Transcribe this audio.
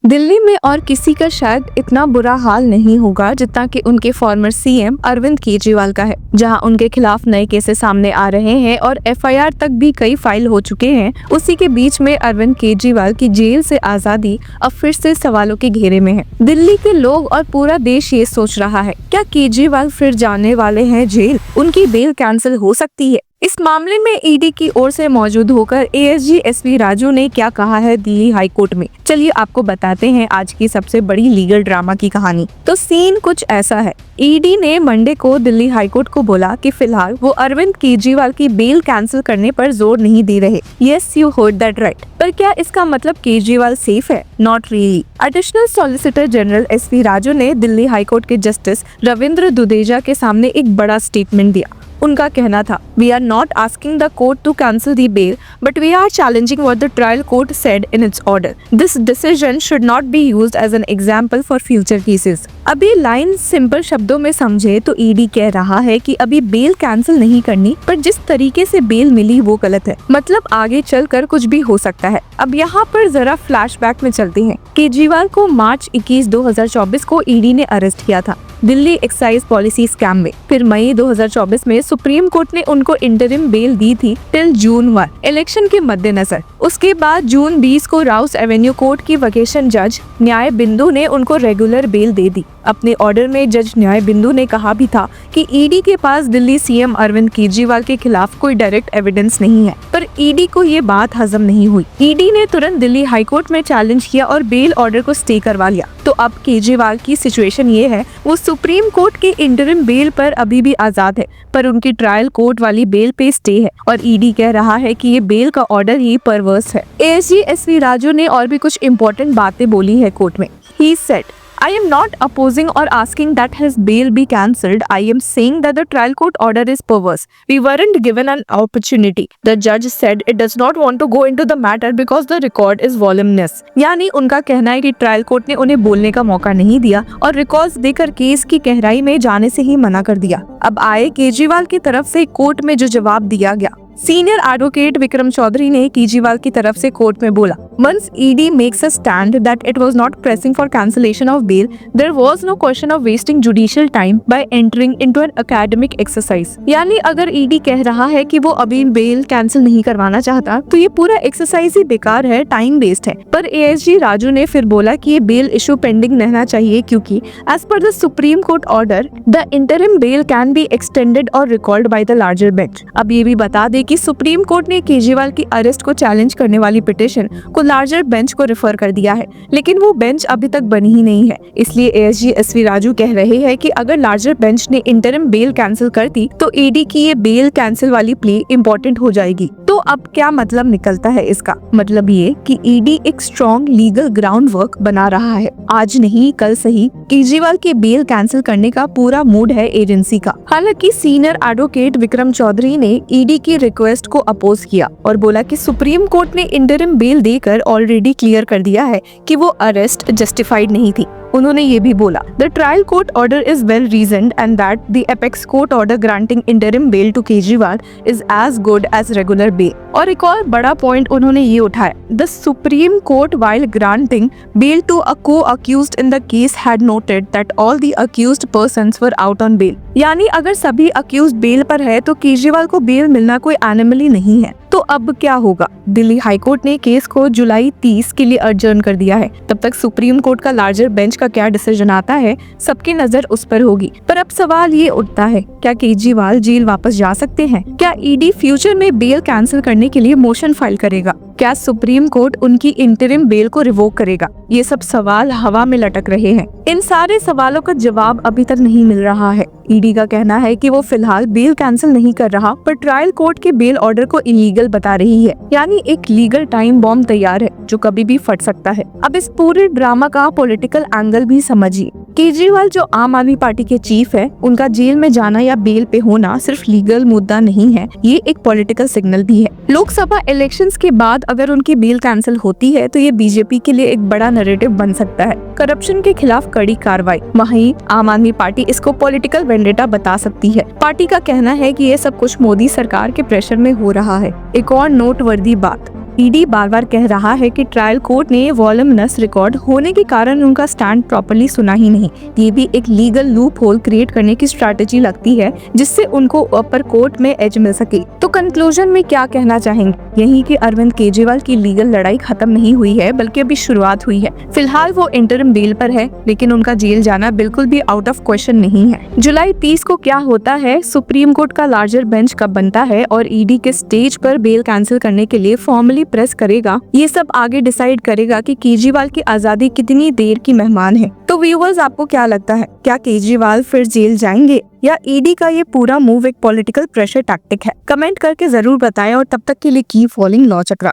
दिल्ली में और किसी का शायद इतना बुरा हाल नहीं होगा जितना कि उनके फॉर्मर सीएम अरविंद केजरीवाल का है, जहां उनके खिलाफ नए केसेस सामने आ रहे हैं और एफआईआर तक भी कई फाइल हो चुके हैं। उसी के बीच में अरविंद केजरीवाल की जेल से आजादी अब फिर से सवालों के घेरे में है। दिल्ली के लोग और पूरा देश ये सोच रहा है, क्या केजरीवाल फिर जाने वाले हैं जेल? उनकी बेल कैंसिल हो सकती है? इस मामले में ईडी की ओर से मौजूद होकर एएसजी एसवी राजू ने क्या कहा है दिल्ली हाई कोर्ट में, चलिए आपको बताते हैं आज की सबसे बड़ी लीगल ड्रामा की कहानी। तो सीन कुछ ऐसा है, ईडी ने मंडे को दिल्ली हाई कोर्ट को बोला कि फिलहाल वो अरविंद केजरीवाल की बेल कैंसिल करने पर जोर नहीं दे रहे। Yes, you heard that right. पर क्या इसका मतलब केजरीवाल सेफ है? Not really. Additional solicitor general SV Raju ने दिल्ली हाई कोर्ट के जस्टिस रविंद्र दुदेजा के सामने एक बड़ा स्टेटमेंट दिया। उनका कहना था, we are not asking the court to cancel the bail, but we are challenging what the trial court said in its order. This decision should not be used as an example for future cases. अब ये line simple शब्दों में समझे तो ED कह रहा है कि अभी बेल कैंसिल नहीं करनी, पर जिस तरीके से बेल मिली वो गलत है, मतलब आगे चलकर कुछ भी हो सकता है। अब यहाँ पर जरा फ्लैशबैक में चलते हैं। केजरीवाल को मार्च 21, 2024 को ईडी ने अरेस्ट किया था दिल्ली एक्साइज पॉलिसी स्कैम में। फिर मई 2024 में सुप्रीम कोर्ट ने उनको इंटरिम बेल दी थी टिल जून 1 इलेक्शन के मद्देनजर। उसके बाद जून 20 को राउस एवेन्यू कोर्ट की वेकेशन जज न्याय बिंदु ने उनको रेगुलर बेल दे दी। अपने ऑर्डर में जज न्याय बिंदु ने कहा भी था कि ईडी के पास दिल्ली सीएम अरविंद केजरीवाल के खिलाफ कोई डायरेक्ट एविडेंस नहीं है, पर ईडी को ये बात हजम नहीं हुई। ईडी ने तुरंत दिल्ली हाई कोर्ट में चैलेंज किया और बेल ऑर्डर को स्टे करवा लिया। तो अब केजरीवाल की सिचुएशन ये है, वो सुप्रीम कोर्ट के इंटरिम बेल पर अभी भी आजाद है, पर उनकी ट्रायल कोर्ट वाली बेल पे स्टे है और ईडी कह रहा है कि ये बेल का ऑर्डर ही परवर्स है। एएसजी एसवी राजू ने और भी कुछ इम्पोर्टेंट बातें बोली है कोर्ट में। He said, I am not opposing or asking that his bail be cancelled. I am saying that the trial court order is perverse. We weren't given an opportunity. The judge said it does not want to go into the matter because the record is voluminous. यानी उनका कहना है कि trial court ने उन्हें बोलने का मौका नहीं दिया और रिकॉर्ड्स देकर केस की गहराई में जाने से ही मना कर दिया। अब आए केजरीवाल की तरफ से कोर्ट में जो जवाब दिया गया। सीनियर एडवोकेट विक्रम चौधरी ने केजरीवाल की तरफ से कोर्ट में बोला, Once ED makes a stand that it was not pressing for cancellation of bail, there was no question of wasting judicial time by entering into an academic exercise. यानी अगर ED कह रहा है कि वो अभी बेल कैंसिल नहीं करवाना चाहता, तो ये पूरा एक्सरसाइज ही बेकार है, टाइम वेस्ट है। पर एएसजी राजू ने फिर बोला कि ये बेल इशू पेंडिंग रहना चाहिए क्योंकि as per the Supreme Court order the interim bail can be extended और recalled by the larger bench. अब ये भी बता दे कि सुप्रीम कोर्ट ने केजरीवाल की अरेस्ट को चैलेंज करने वाली पिटीशन को लार्जर बेंच को रेफर कर दिया है, लेकिन वो बेंच अभी तक बनी ही नहीं है। इसलिए एएसजी एसवी राजू कह रहे हैं कि अगर लार्जर बेंच ने इंटरिम बेल कैंसिल कर दी तो ईडी की ये बेल कैंसिल वाली प्ले इम्पोर्टेंट हो जाएगी। तो अब क्या मतलब निकलता है इसका? मतलब ये कि ईडी एक स्ट्रॉन्ग लीगल ग्राउंड वर्क बना रहा है। आज नहीं कल सही केजरीवाल के बेल कैंसिल करने का पूरा मूड है एजेंसी का। हालांकि सीनियर एडवोकेट विक्रम चौधरी ने ईडी की रिक्वेस्ट को अपोज किया और बोला कि सुप्रीम कोर्ट ने इंटरिम बेल देकर ऑलरेडी क्लियर कर दिया है कि वो अरेस्ट जस्टिफाइड नहीं थी। उन्होंने ये भी बोला, the trial court order is well reasoned and that the apex court order granting interim bail to Kejriwal is as good as regular bail. और एक और बड़ा पॉइंट उन्होंने ये उठाया, the Supreme Court while granting bail to a co-accused in the case had noted that all the accused persons were out on bail. यानी अगर सभी अक्यूज्ड बेल पर है तो केजरीवाल को बेल मिलना कोई एनोमली नहीं है। तो अब क्या होगा? दिल्ली हाई कोर्ट ने केस को जुलाई 30 के लिए अर्जन कर दिया है। तब तक सुप्रीम कोर्ट का लार्जर बेंच का क्या डिसीजन आता है, सबकी नजर उस पर होगी। पर अब सवाल ये उठता है, क्या केजरीवाल जेल वापस जा सकते हैं? क्या ईडी फ्यूचर में बेल कैंसिल करने के लिए मोशन फाइल करेगा? क्या सुप्रीम कोर्ट उनकी इंटरिम बेल को रिवोक करेगा? ये सब सवाल हवा में लटक रहे हैं। इन सारे सवालों का जवाब अभी तक नहीं मिल रहा है। ईडी का कहना है कि वो फिलहाल बेल कैंसिल नहीं कर रहा, पर ट्रायल कोर्ट के बेल ऑर्डर को इलीगल बता रही है। यानी एक लीगल टाइम बॉम्ब तैयार है जो कभी भी फट सकता है। अब इस पूरे ड्रामा का पॉलिटिकल एंगल भी समझिए। केजरीवाल जो आम आदमी पार्टी के चीफ है, उनका जेल में जाना या बेल पे होना सिर्फ लीगल मुद्दा नहीं है, ये एक पॉलिटिकल सिग्नल भी है। लोकसभा इलेक्शंस के बाद अगर उनकी बेल कैंसिल होती है तो ये बीजेपी के लिए एक बड़ा नैरेटिव बन सकता है। करप्शन के खिलाफ कड़ी कार्रवाई, वहीं आम आदमी पार्टी इसको पॉलिटिकल वेंडेटा बता सकती है। पार्टी का कहना है कि ये सब कुछ मोदी सरकार के प्रेशर में हो रहा है। एक और नोटवर्दी बात, ईडी बार बार कह रहा है कि ट्रायल कोर्ट ने वॉल्यूमिनस रिकॉर्ड होने के कारण उनका स्टैंड प्रॉपर्ली सुना ही नहीं। ये भी एक लीगल लूप होल क्रिएट करने की स्ट्रैटेजी लगती है जिससे उनको अपर कोर्ट में एज मिल सके। तो कंक्लूजन में क्या कहना चाहेंगे? यही कि अरविंद केजरीवाल की लीगल लड़ाई खत्म नहीं हुई है बल्कि अभी शुरुआत हुई है। फिलहाल वो इंटरिम बेल पर है, लेकिन उनका जेल जाना बिल्कुल भी आउट ऑफ क्वेश्चन नहीं है। जुलाई 30 को क्या होता है, सुप्रीम कोर्ट का लार्जर बेंच कब बनता है और ईडी के स्टेज पर बेल कैंसिल करने के लिए फॉर्मली प्रेस करेगा, ये सब आगे डिसाइड करेगा कि केजरीवाल की आजादी कितनी देर की मेहमान है। तो व्यूअर्स, आपको क्या लगता है, क्या केजरीवाल फिर जेल जाएंगे या ईडी का ये पूरा मूव एक पॉलिटिकल प्रेशर टैक्टिक है? कमेंट करके जरूर बताएं और तब तक के लिए कीप फॉलोइंग लॉ चक्रा।